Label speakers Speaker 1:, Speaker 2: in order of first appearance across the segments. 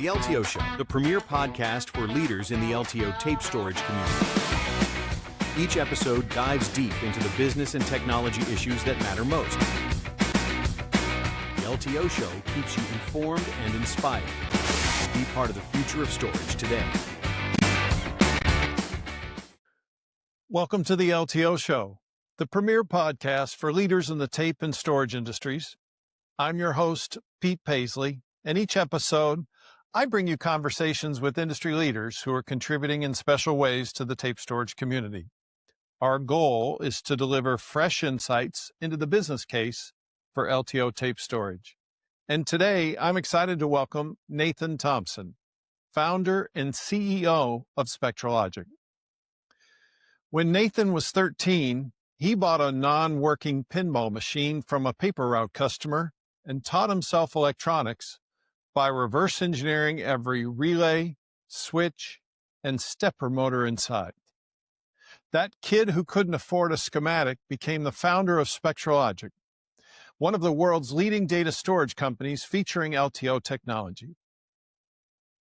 Speaker 1: The LTO Show, the premier podcast for leaders in the LTO tape storage community. Each episode dives deep into the business and technology issues that matter most. The LTO Show keeps you informed and inspired. Be part of the future of storage today.
Speaker 2: Welcome to the LTO Show, the premier podcast for leaders in the tape and storage industries. I'm your host, Pete Paisley, and each episode, I bring you conversations with industry leaders who are contributing in special ways to the tape storage community. Our goal is to deliver fresh insights into the business case for LTO tape storage. And today, I'm excited to welcome Nathan Thompson, founder and CEO of Spectra Logic. When Nathan was 13, he bought a non-working pinball machine from a paper route customer and taught himself electronics by reverse engineering every relay, switch, and stepper motor inside. That kid who couldn't afford a schematic became the founder of Spectra Logic, one of the world's leading data storage companies featuring LTO technology.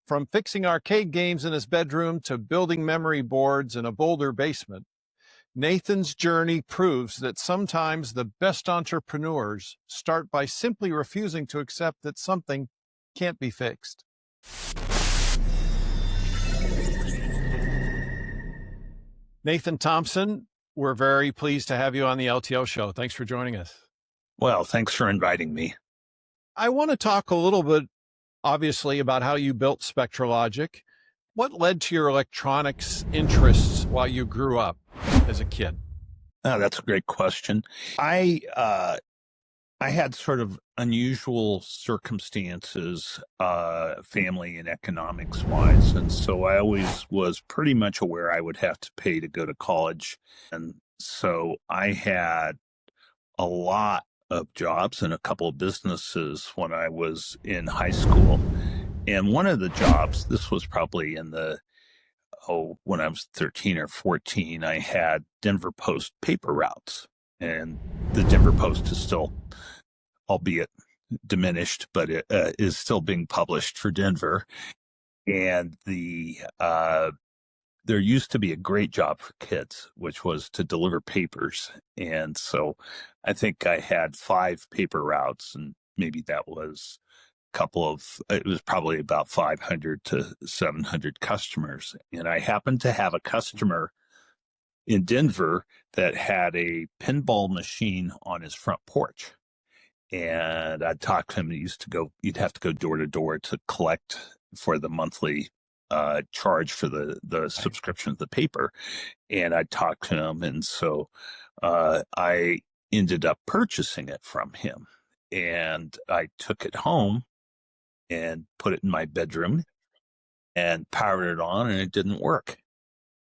Speaker 2: From fixing arcade games in his bedroom to building memory boards in a Boulder basement, Nathan's journey proves that sometimes the best entrepreneurs start by simply refusing to accept that something can't be fixed. Nathan Thompson, we're very pleased to have you on the LTO Show. Thanks for joining us.
Speaker 3: Well, thanks for inviting me.
Speaker 2: I want to talk a little bit, obviously, about how you built Spectra Logic. What led to your electronics interests while you grew up as a kid?
Speaker 3: Oh, that's a great question. I had sort of unusual circumstances, family and economics wise. And so I always was pretty much aware I would have to pay to go to college. And so I had a lot of jobs and a couple of businesses when I was in high school. And one of the jobs, this was probably in when I was 13 or 14, I had Denver Post paper routes. And the Denver Post is still, albeit diminished, but it is still being published for Denver. And there used to be a great job for kids, which was to deliver papers. And so I think I had 5 paper routes, and maybe that was it was probably about 500 to 700 customers. And I happened to have a customer in Denver that had a pinball machine on his front porch. And I'd talk to him. You'd have to go door to door to collect for the monthly charge for the subscription of the paper. And I'd talk to him. And so I ended up purchasing it from him. And I took it home and put it in my bedroom and powered it on, and it didn't work.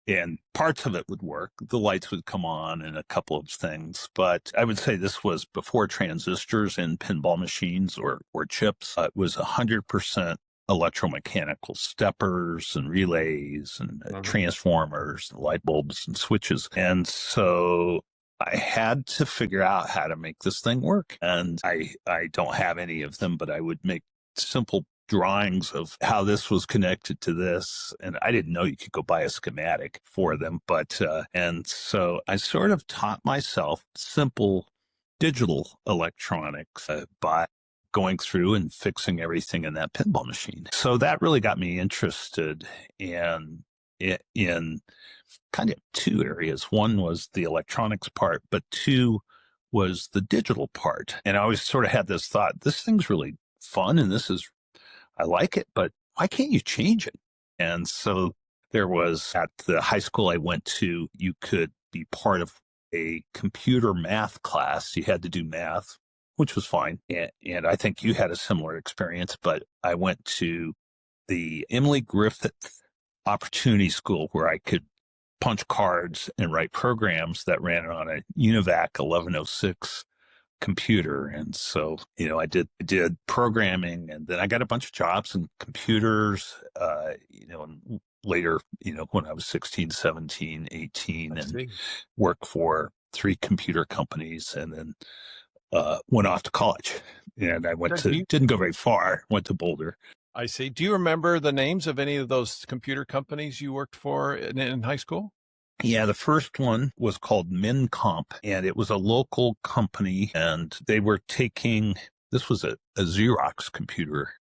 Speaker 3: And parts of it would work. The lights would come on and a couple of things. But I would say this was before transistors in pinball machines or chips. It was 100% electromechanical steppers and relays and transformers, and light bulbs and switches. And so I had to figure out how to make this thing work. And I don't have any of them, but I would make simple drawings of how this was connected to this. And I didn't know you could go buy a schematic for them. And so I sort of taught myself simple digital electronics by going through and fixing everything in that pinball machine. So that really got me interested in kind of 2 areas. One was the electronics part, but 2 was the digital part. And I always sort of had this thought, this thing's really fun and I like it, but why can't you change it? And so there was, at the high school I went to, you could be part of a computer math class. You had to do math, which was fine. And I think you had a similar experience, but I went to the Emily Griffith Opportunity School where I could punch cards and write programs that ran on a UNIVAC 1106 computer. And so, I did programming, and then I got a bunch of jobs in computers, and later, when I was 16, 17, 18, and worked for 3 computer companies, and then went off to college. And I didn't go very far, went to Boulder.
Speaker 2: I see. Do you remember the names of any of those computer companies you worked for in high school?
Speaker 3: Yeah, the first one was called MinComp, and it was a local company, and they were taking, this was a Xerox computer.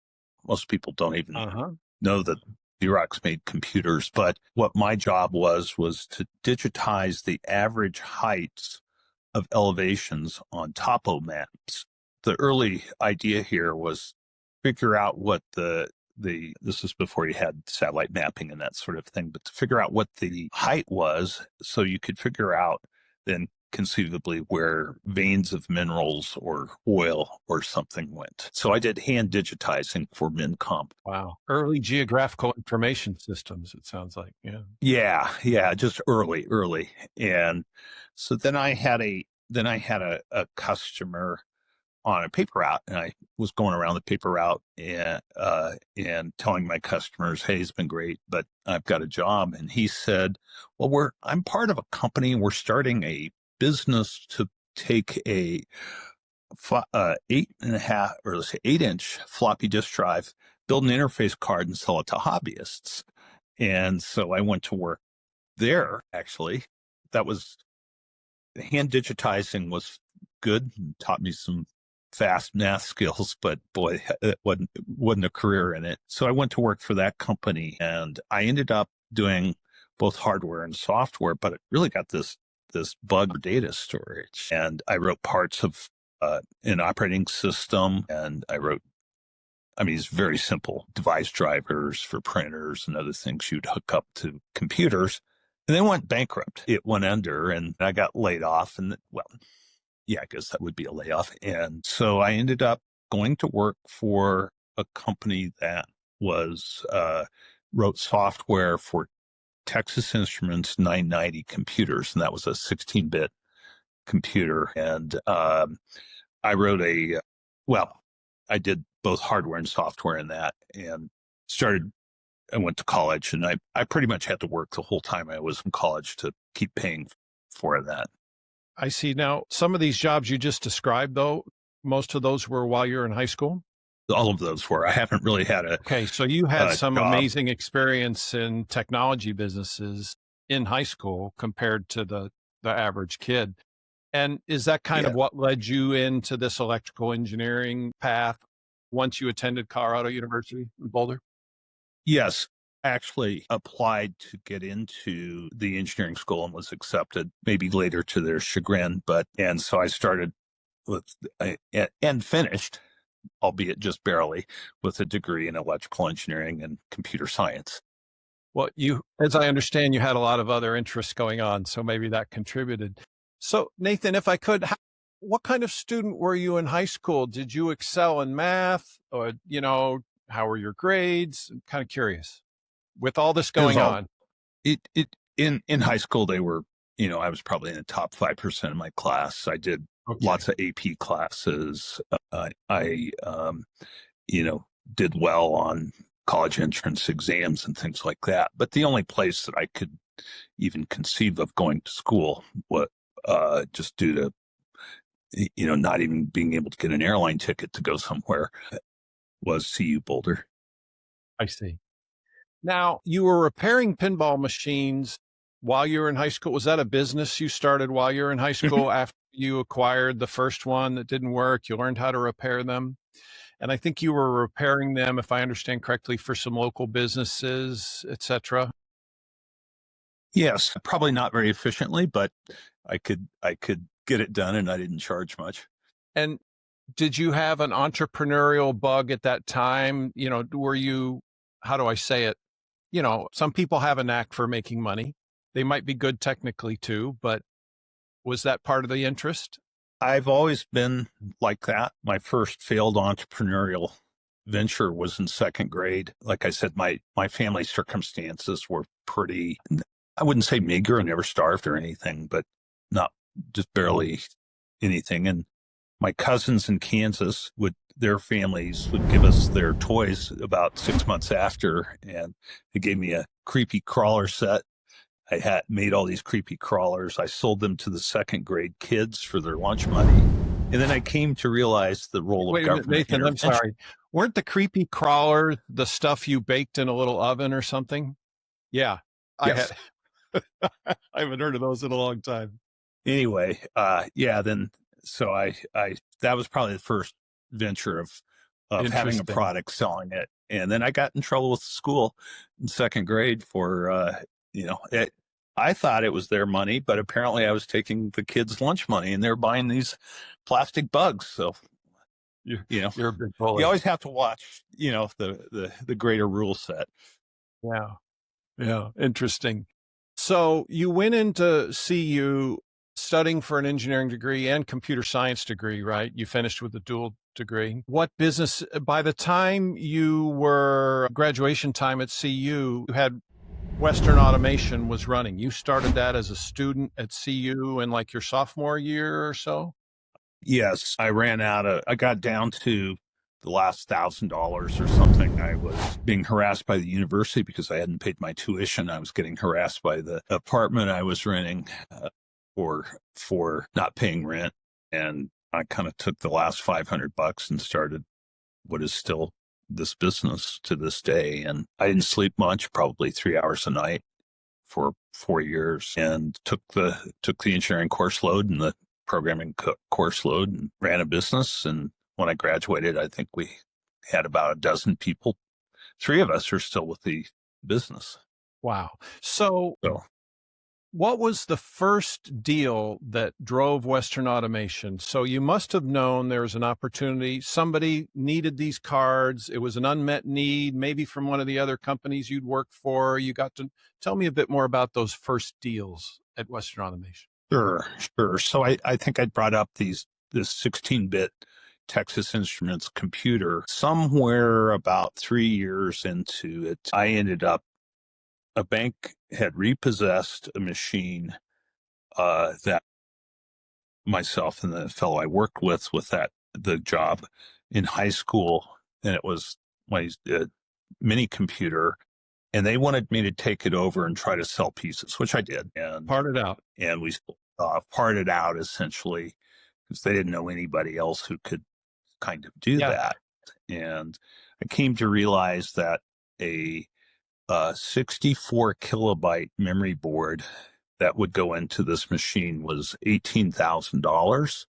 Speaker 3: Most people don't even know that Xerox made computers, but what my job was to digitize the average heights of elevations on topo maps. The early idea here was figure out what this is before you had satellite mapping and that sort of thing, but to figure out what the height was so you could figure out then conceivably where veins of minerals or oil or something went. So I did hand digitizing for MinComp.
Speaker 2: Wow. Early geographical information systems, it sounds like.
Speaker 3: Yeah. Yeah. Just early. And so then I had a customer on a paper route, and I was going around the paper route and telling my customers, "Hey, it's been great, but I've got a job." And he said, "Well, I'm part of a company. We're starting a business to take a 8.5 or let's say 8-inch floppy disk drive, build an interface card, and sell it to hobbyists." And so I went to work there. Actually, that was hand digitizing was good, taught me some fast math skills, but boy, it wasn't a career in it. So I went to work for that company, and I ended up doing both hardware and software, but it really got this bug for data storage. And I wrote parts of an operating system, and it's very simple device drivers for printers and other things you'd hook up to computers. And then went bankrupt. It went under, and I got laid off. And yeah, I guess that would be a layoff. And so I ended up going to work for a company that wrote software for Texas Instruments 990 computers. And that was a 16-bit computer. And I did both hardware and software in that, and I went to college, and I pretty much had to work the whole time I was in college to keep paying for that.
Speaker 2: I see. Now, some of these jobs you just described, though, most of those were while you were in high school?
Speaker 3: All of those were. I haven't really had
Speaker 2: Okay, so you had some
Speaker 3: job.
Speaker 2: amazing experience in technology businesses in high school compared to the average kid. And is that kind of what led you into this electrical engineering path once you attended Colorado University in Boulder?
Speaker 3: Yes. Actually applied to get into the engineering school and was accepted, maybe later to their chagrin. And so I started and finished, albeit just barely, with a degree in electrical engineering and computer science.
Speaker 2: Well, as I understand, you had a lot of other interests going on, so maybe that contributed. So Nathan, if I could, what kind of student were you in high school? Did you excel in math, or, how were your grades? I'm kind of curious. With all this going on,
Speaker 3: in high school, they were, I was probably in the top 5% of my class. I did lots of AP classes. I did well on college entrance exams and things like that. But the only place that I could even conceive of going to school was just due to, not even being able to get an airline ticket to go somewhere was CU Boulder.
Speaker 2: I see. Now, you were repairing pinball machines while you were in high school. Was that a business you started while you were in high school after you acquired the first one that didn't work? You learned how to repair them. And I think you were repairing them, if I understand correctly, for some local businesses, et cetera.
Speaker 3: Yes, probably not very efficiently, but I could get it done, and I didn't charge much.
Speaker 2: And did you have an entrepreneurial bug at that time? Were you, how do I say it? Some people have a knack for making money. They might be good technically too, but was that part of the interest?
Speaker 3: I've always been like that. My first failed entrepreneurial venture was in second grade. Like I said, my family circumstances were pretty, I wouldn't say meager. I never starved or anything, but not just barely anything. And my cousins in Kansas their families would give us their toys about 6 months after, and they gave me a creepy crawler set. I had made all these creepy crawlers. I sold them to the second grade kids for their lunch money. And then I came to realize the role of government.
Speaker 2: Nathan, I'm sorry. Weren't the creepy crawlers the stuff you baked in a little oven or something? Yeah, I
Speaker 3: Yes.
Speaker 2: had. I haven't heard of those in a long time.
Speaker 3: Anyway, yeah, then so I that was probably the first venture of having a
Speaker 2: Interesting.
Speaker 3: product, selling it. And then I got in trouble with school in second grade for I thought it was their money, but apparently I was taking the kids' lunch money and they're buying these plastic bugs. So
Speaker 2: You're a big
Speaker 3: you
Speaker 2: bully.
Speaker 3: always have to watch, the greater rule set.
Speaker 2: Yeah. Yeah. Interesting. So you went into CU studying for an engineering degree and computer science degree, right? You finished with a dual degree. What business, by the time you were graduation time at CU, you had Western Automation was running. You started that as a student at CU in like your sophomore year or so?
Speaker 3: Yes, I got down to the last $1,000 or something. I was being harassed by the university because I hadn't paid my tuition. I was getting harassed by the apartment I was renting for not paying rent. And I kind of took the last $500 and started what is still this business to this day. And I didn't sleep much, probably 3 hours a night for 4 years, and took the engineering course load and the programming course load and ran a business. And when I graduated, I think we had about a dozen people. 3 of us are still with the business.
Speaker 2: Wow. So
Speaker 3: So
Speaker 2: what was the first deal that drove Western Automation? So you must have known there was an opportunity. Somebody needed these cards. It was an unmet need, maybe from one of the other companies you'd worked for. You got to tell me a bit more about those first deals at Western Automation.
Speaker 3: Sure. So I think I brought up this 16-bit Texas Instruments computer. Somewhere about 3 years into it, I ended up, a bank had repossessed a machine that myself and the fellow I worked with the job in high school, and it was my mini computer, and they wanted me to take it over and try to sell pieces, which I did, and
Speaker 2: Part it out.
Speaker 3: and we parted out essentially because they didn't know anybody else who could kind of do
Speaker 2: Yeah.
Speaker 3: that. And I came to realize that a 64 kilobyte memory board that would go into this machine was $18,000,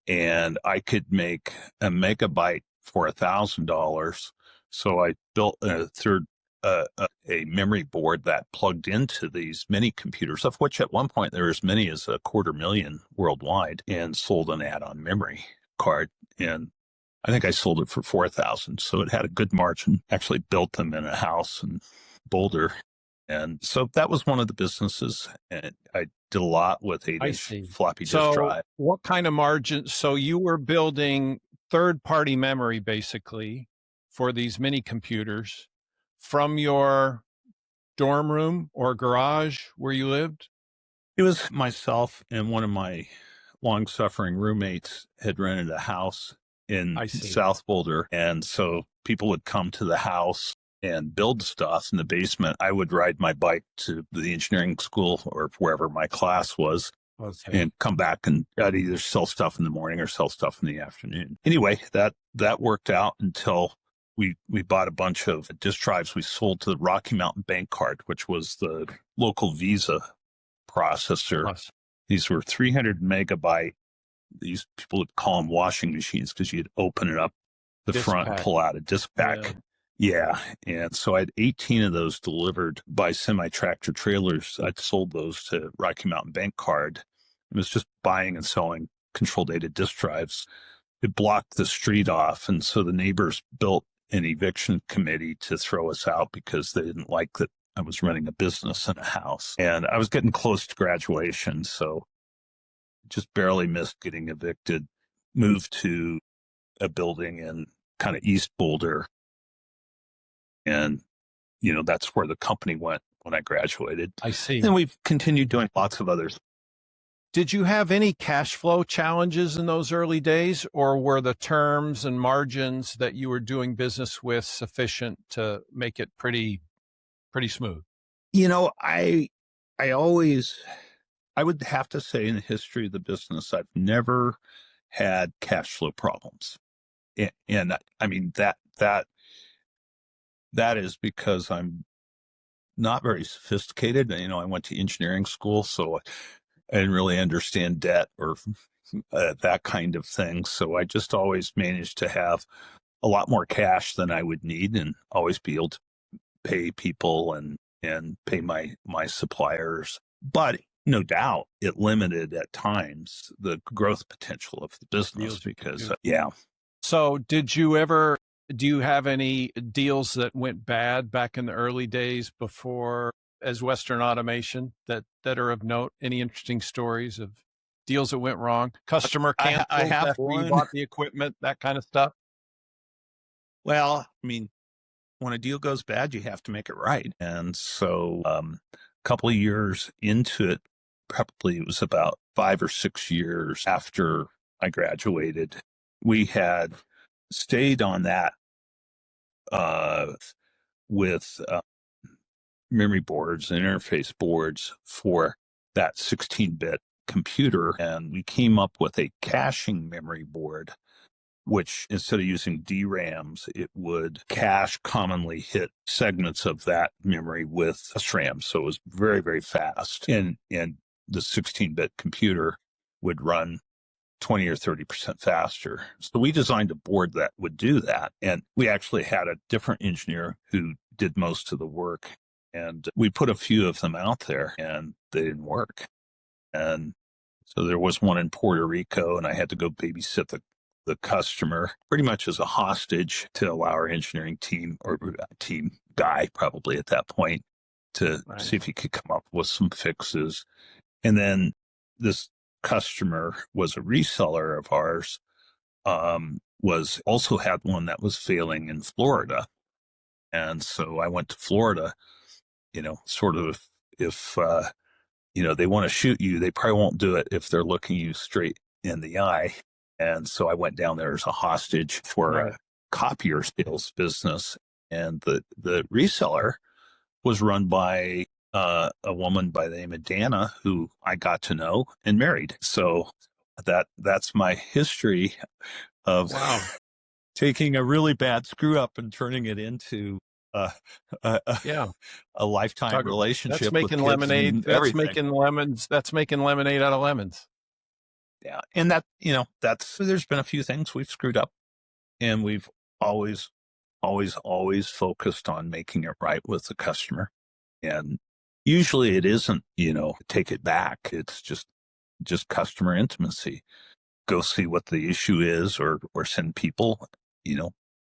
Speaker 3: and I could make a megabyte for $1,000. So I built a memory board that plugged into these mini computers, of which at one point there were as many as 250,000 worldwide, and sold an add-on memory card. And I think I sold it for $4,000. So it had a good margin. Actually built them in a house in Boulder. And so that was one of the businesses. And I did a lot with 8-inch floppy disk drive.
Speaker 2: What kind of margin? So you were building third-party memory basically for these mini computers from your dorm room or garage where you lived?
Speaker 3: It was myself and one of my long-suffering roommates had rented a house in South Boulder. And so people would come to the house and build stuff in the basement. I would ride my bike to the engineering school or wherever my class was, and come back, and I'd either sell stuff in the morning or sell stuff in the afternoon. Anyway, that worked out until we bought a bunch of disk drives we sold to the Rocky Mountain Bank Card, which was the local Visa processor.
Speaker 2: Awesome.
Speaker 3: These were 300 megabyte. These people would call them washing machines because you'd open it up the
Speaker 2: Disk
Speaker 3: front
Speaker 2: pack.
Speaker 3: and pull out a disk pack. Yeah. And so I had 18 of those delivered by semi-tractor trailers. I'd sold those to Rocky Mountain Bank Card. It was just buying and selling control data disk drives. It blocked the street off. And so the neighbors built an eviction committee to throw us out because they didn't like that I was running a business in a house. And I was getting close to graduation, so just barely missed getting evicted. Moved to a building in kind of East Boulder. And, that's where the company went when I graduated.
Speaker 2: I see.
Speaker 3: And we've continued doing lots of others.
Speaker 2: Did you have any cash flow challenges in those early days, or were the terms and margins that you were doing business with sufficient to make it pretty smooth?
Speaker 3: I would have to say in the history of the business, I've never had cash flow problems. And I mean, that is because I'm not very sophisticated. I went to engineering school, so I didn't really understand debt or that kind of thing. So I just always managed to have a lot more cash than I would need and always be able to pay people and pay my suppliers. But no doubt it limited at times the growth potential of the business because, yeah.
Speaker 2: So do you have any deals that went bad back in the early days before as Western Automation that are of note? Any interesting stories of deals that went wrong? Customer canceled
Speaker 3: I have
Speaker 2: after
Speaker 3: one.
Speaker 2: you bought the equipment, that kind of stuff?
Speaker 3: Well, I mean, when a deal goes bad, you have to make it right. And so a couple of years into it, probably it was about 5 or 6 years after I graduated, we had stayed on that with memory boards and interface boards for that 16-bit computer. And we came up with a caching memory board, which instead of using DRAMs, it would cache commonly hit segments of that memory with SRAM. So it was very, very fast. And the 16-bit computer would run 20 or 30% faster. So we designed a board that would do that. And we actually had a different engineer who did most of the work. And we put a few of them out there and they didn't work. And so there was one in Puerto Rico and I had to go babysit the customer pretty much as a hostage to allow our engineering team or team guy probably at that point to see if he could come up with some fixes. And then this customer was a reseller of ours, was also had one that was failing in Florida. And so I went to Florida, sort of if, they want to shoot you, they probably won't do it if they're looking you straight in the eye. And so I went down there as a hostage for a copier sales business. And the reseller was run by a woman by the name of Dana, who I got to know and married. So that's my history of taking a really bad screw up and turning it into a lifetime relationship.
Speaker 2: That's making lemonade. That's making lemons. That's making lemonade out of lemons.
Speaker 3: Yeah. And there's been a few things we've screwed up and we've always focused on making it right with the customer. And usually it isn't, take it back. It's just customer intimacy. Go see what the issue is or send people,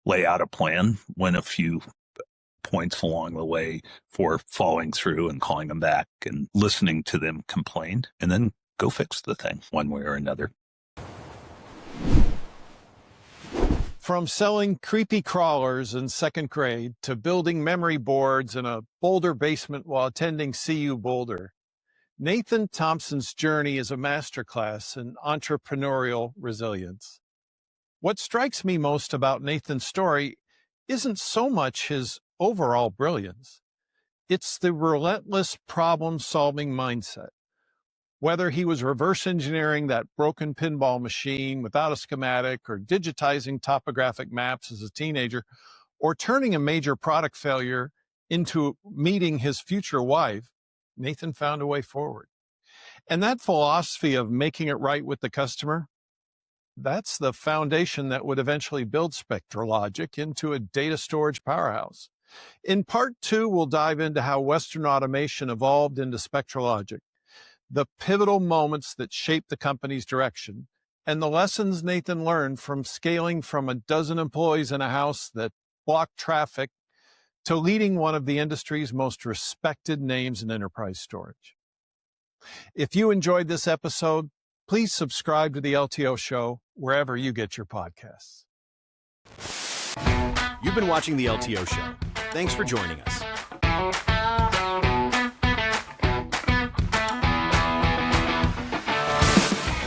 Speaker 3: lay out a plan, win a few points along the way for following through and calling them back and listening to them complain and then go fix the thing one way or another.
Speaker 2: From selling creepy crawlers in second grade to building memory boards in a Boulder basement while attending CU Boulder, Nathan Thompson's journey is a masterclass in entrepreneurial resilience. What strikes me most about Nathan's story isn't so much his overall brilliance. It's the relentless problem-solving mindset. Whether he was reverse engineering that broken pinball machine without a schematic or digitizing topographic maps as a teenager, or turning a major product failure into meeting his future wife, Nathan found a way forward. And that philosophy of making it right with the customer, that's the foundation that would eventually build Spectra Logic into a data storage powerhouse. In part 2, we'll dive into how Western Automation evolved into Spectra Logic, the pivotal moments that shaped the company's direction, and the lessons Nathan learned from scaling from a dozen employees in a house that blocked traffic to leading one of the industry's most respected names in enterprise storage. If you enjoyed this episode, please subscribe to the LTO Show wherever you get your podcasts.
Speaker 1: You've been watching the LTO Show. Thanks for joining us.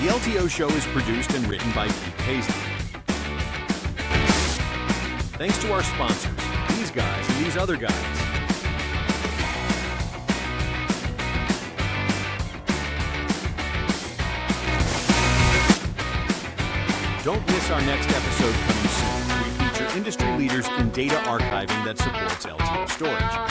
Speaker 1: The LTO Show is produced and written by Pete Paisley. Thanks to our sponsors, these guys and these other guys. Don't miss our next episode coming soon. feature industry leaders in data archiving that supports LTO storage.